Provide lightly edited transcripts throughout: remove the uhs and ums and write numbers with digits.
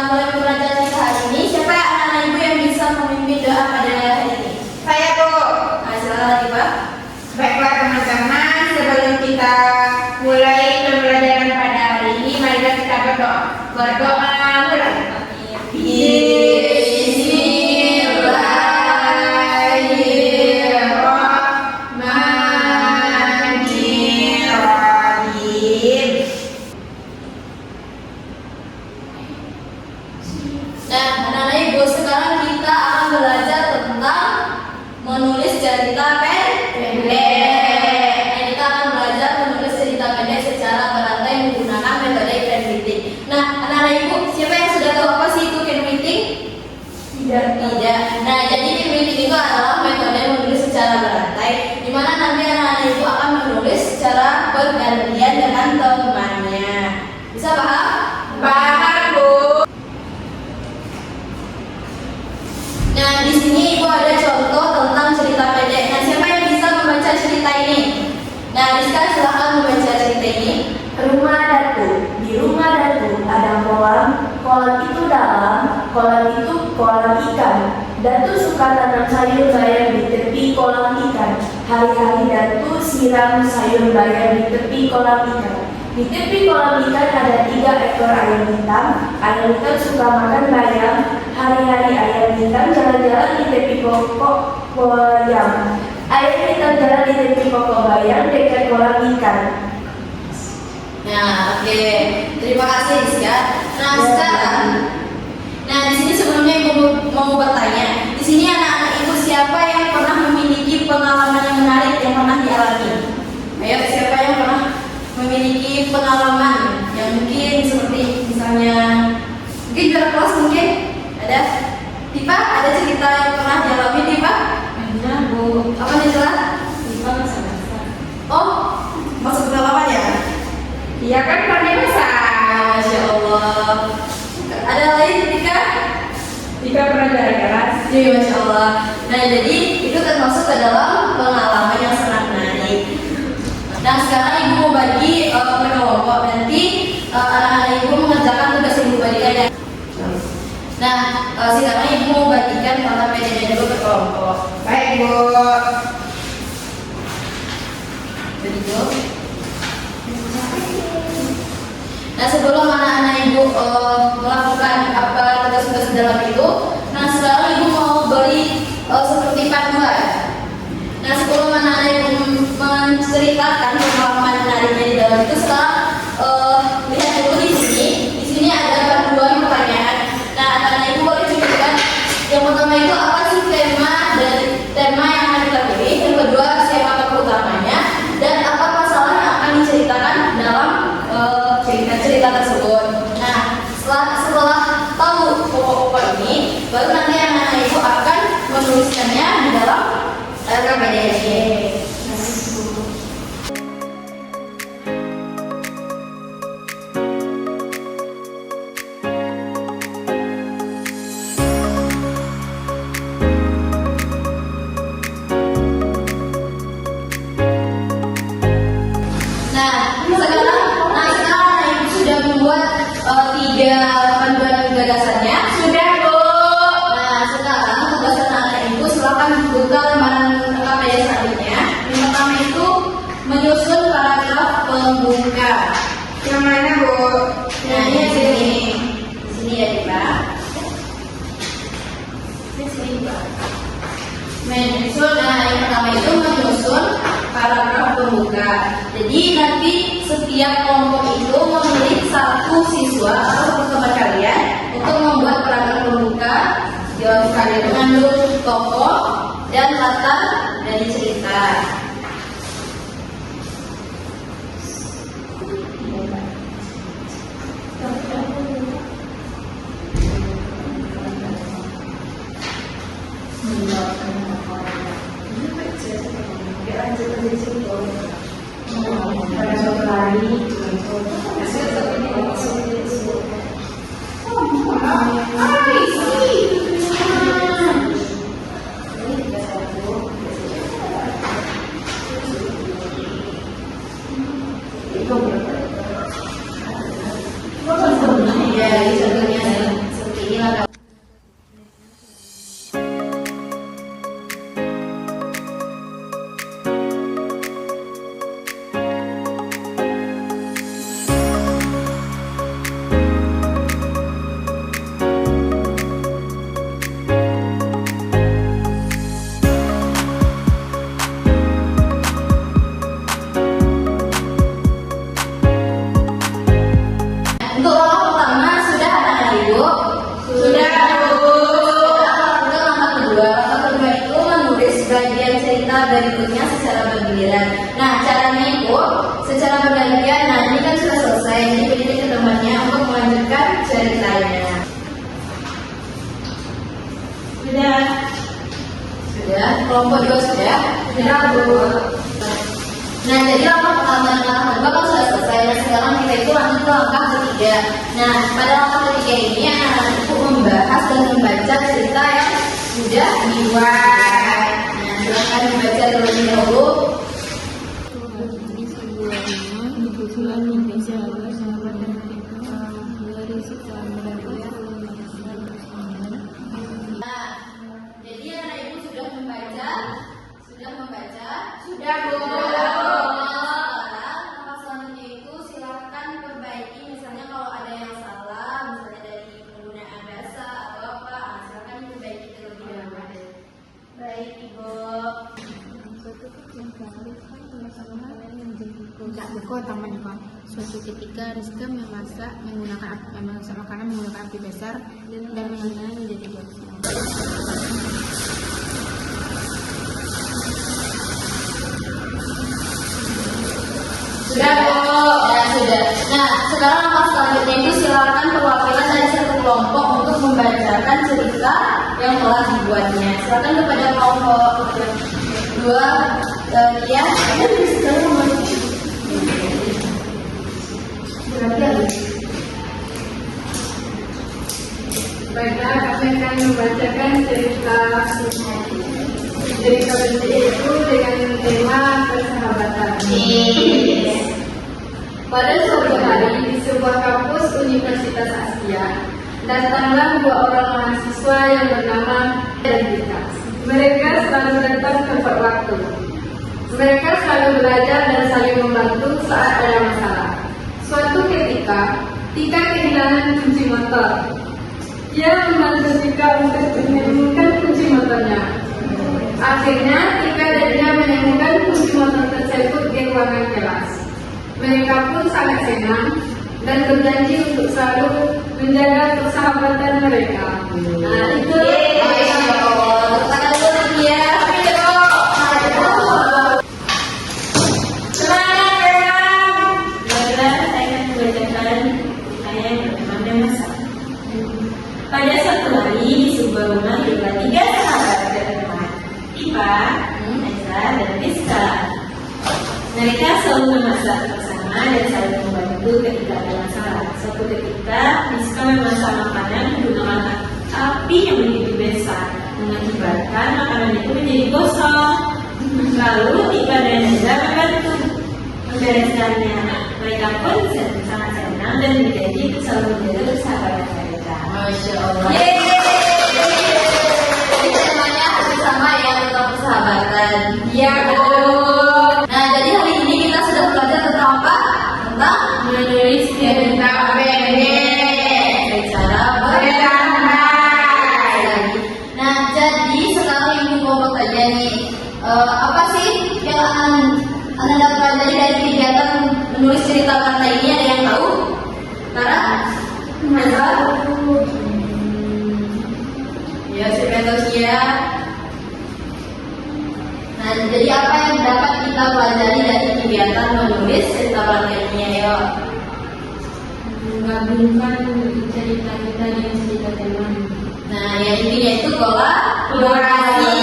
mulai mempelajari hari ini. Siapa anak-anak ibu yang bisa memimpin doa pada hari ini? Saya, Bu. Nah, silakan lagi, Pak. Baiklah teman-teman, sebelum kita mulai pembelajaran pada hari ini, marilah kita berdoa. Berdoa mulai. Bismillahirrahmanirrahim. Nah, anak-anak ibu, sekarang kita akan belajar tentang menulis cerita pendek. Nah, kita akan belajar menulis cerita pendek secara berantai menggunakan metode handwriting. Nah, anak-anak ibu, siapa yang sudah tahu apa sih itu handwriting? Tidak. Nah, jadi handwriting itu adalah metode menulis secara berantai, di mana nanti anak-anak ibu akan menulis secara bergantian dengan temannya. Bisa paham? Paham, Bu. Nah, di sini ibu ada contoh tentang cerita pendek. Nah, siapa yang bisa membaca cerita ini? Nah, Rizka silahkan membaca cerita ini. Rumah Datu. Di rumah Datu ada kolam. Kolam itu dalam. Kolam itu kolam ikan. Datu suka tanam sayur bayam di tepi kolam ikan. Hari-hari Datu siram sayur bayam di tepi kolam ikan. Di tepi kolam ikan ada 3 ekor ayam hitam. Ayam hitam suka makan bayam. Hari-hari ayam hitam jalan-jalan di tepi pokok bayam. Ayam hitam jalan di tepi pokok bayam dekat kolam ikan. Nah, oke. Terima kasih, Rizka. Nah, sekarang di sini sebelumnya ibu mau bertanya. Di sini anak-anak ibu siapa yang pernah memiliki pengalaman yang menarik yang pernah dialami? Ayo, siapa yang pernah memiliki pengalaman yang mungkin seperti misalnya mungkin juara kelas mungkin ada? Tipa, ada cerita yang pernah dialami Tipa? Ada, Bu. Apa nih jelas? Tiba masa-masa. Oh, masuk pengalaman ya? Iya kan, pandai masak. Masya Allah. Ada lain Tika? Jika pernah jalan kelas. Iya, Masya Allah. Nah, jadi itu termasuk ke dalam pengalaman yang sangat menarik. Nah, sekarang ibu mau bagi per kelompok. Nanti anak-anak ibu mengerjakan tugas yang ibu bagikan ya. Nah, sekarang ibu mau bagikan tata PDD dulu per kelompok. Baik, Bu. Jadi Bu. Nah, sebelum anak-anak ibu melakukan apa tugas-tugas dalam itu, nah sekarang ibu mau beri seperti panduan. Nah, sebelum anak-anak ibu menceritakan pengalaman menariknya di dalam itu, sekarang lihat dulu di sini. Di sini ada panduan pertanyaan. Nah, anak-anak ibu boleh tunjukkan. Yang pertama itu apa sih tema dari tema yang akan kita pilih. Yang kedua siapa tokoh utamanya dan apa masalah yang akan diceritakan dalam cerita tersebut. Nah, setelah tahu pokok-pokok ini, baru nanti anak-anak ibu akan menuliskannya di dalam KPDD. Membuat 3 panduan gagasannya sudah Bu. Nah, sekarang tugas anak-anak ibu silakan buka lembaran KPD selanjutnya. Yang pertama itu menyusun paragraf pembuka. Yang mana, Bu? Nah, ini di sini. Di sini ya, Pak. Di sini, Pak. Menyusun. Nah, yang pertama itu menyusun paragraf pembuka. Jadi nanti setiap kelompok itu memilih 1 siswa atau teman kalian untuk membuat paragraf pembuka. Jawab kalian mengandung tokoh dan latar dari cerita. Pada suatu hari, Iya, contohnya berikutnya secara bergiliran. Nah, caranya itu secara bergantian. Nah, ini kan sudah selesai. Jadi berikan ke temannya untuk melanjutkan ceritanya. Sudah. Sudah. Kelompok 2 sudah. Sudah, Bu. Nah, jadi langkah pertama dan langkah kedua kan sudah selesai. Nah, sekarang kita itu lanjut ke langkah ketiga. Nah, pada langkah ketiga ini anak-anak itu membahas dan membaca cerita yang sudah dibuat. Nah, silakan dibaca terlebih dahulu. Nah, jadi anak ibu sudah membaca, sudah membaca, Sudah, Bu. Puncak buku taman ikon. Suatu ketika Rizka memasak makanan menggunakan api besar dan mengenai menjadi jauh. Sudah, Bu. Ya, sudah. Nah, sekarang langkah selanjutnya itu silakan perwakilan dari satu kelompok untuk membacakan cerita yang telah dibuatnya. Silakan kepada kelompok 2. Ya, Baiklah, kami akan membacakan cerita penting itu dengan tema persahabatan. Pada suatu hari di sebuah kampus Universitas Asia, datanglah 2 orang mahasiswa yang bernama dan Rika. Mereka selalu datang tepat waktu. Mereka selalu belajar dan saling membantu saat ada masalah. Suatu ketika, Tika kehilangan kunci motor. Ia membantu Tika untuk menemukan kunci motornya. Akhirnya, Tika dan dia menemukan kunci motor tersebut di ruangan kelas. Mereka pun sangat senang dan berjanji untuk selalu menjaga persahabatan mereka. Nah, itu Pada suatu hari di sebuah rumah hiduplah 3 sahabat berteman, Ipa, Aisyah, dan Rizka. Mereka selalu memasak bersama dan saling membantu ketika ada masalah. Suatu ketika, Rizka memasak makanan menggunakan api yang begitu besar, mengakibatkan makanan itu menjadi gosong. Lalu Ika dan Aisyah membantu membereskannya. Mereka pun sangat senang dan berjanji untuk selalu menjaga persahabatan mereka. Masya Allah. Jadi temanya bersama ya tentang persahabatan. Ya, Bu. Nah, jadi hari ini kita sudah belajar tentang apa? Tentang Menulis cerita pendek cara bersantai. Nah, jadi sekarang ibu mau bertanya nih, apa sih yang anda dapat pelajari dari kegiatan menulis cerita kata ini? Ada yang tahu? Tara? Ya, siapa tahu sih ya. Nah, jadi apa yang dapat kita pelajari dari kegiatan menulis cerita kata ini? Ayo. menggabungkan cerita kita dengan cerita teman. Nah, yang intinya itu kolaborasi.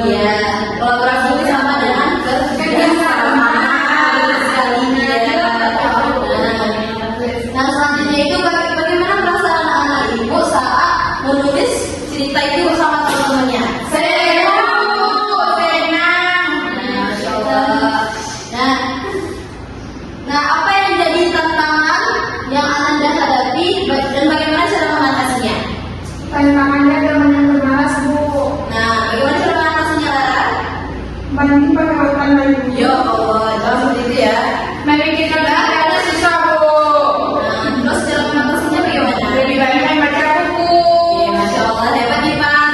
Ya, kolaborasi itu sama dengan kerjasama. Nah, selanjutnya itu bagaimana perasaan anak-anak ibu saat menulis cerita itu bersama teman-temannya? Masya Allah. Nah, apa yang jadi tantangan yang Anda hadapi dan bagaimana cara mengatasinya? Tantangannya teman yang bermalas, Bu. Nah, bagaimana cara mengatasinya, Lara? Banding pakai lautan lain. Ya Allah, jangan seperti itu ya. Mari kita belajar susah, Bu. Nah, terus cara mengatasinya bagaimana? Lebih banyak baca buku. Ya, Masya Allah, hebat nih Pak.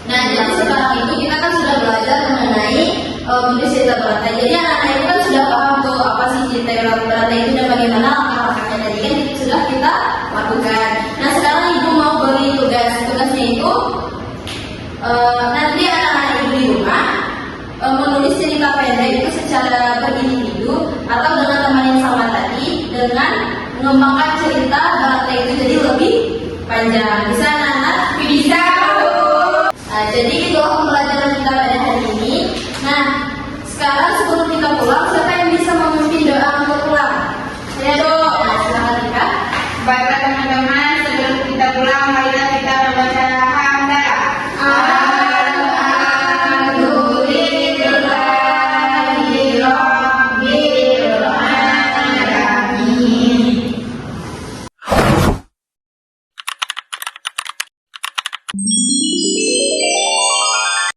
Nah, jadi sekarang itu kita kan sudah belajar mengenai menulis cerita berantai. Jadi anak-anak itu kan sudah paham tuh apa sih cerita berantai itu dan bagaimana langkah-langkahnya tadi kan sudah kita lakukan. Nah, sekarang mengembangkan cerita bahasa itu jadi lebih panjang. Bisa anak-anak? Bisa. Nah, jadi itu pembelajaran kita pada hari ini. Nah, sekarang sebelum kita pulang, siapa yang bisa memimpin doa untuk pulang? Saya doa. Nah, silakan Rika. Baiklah teman-teman, sebelum kita pulang, marilah kita membaca hamdalah. Alhamdulillahirrahmanirrahim.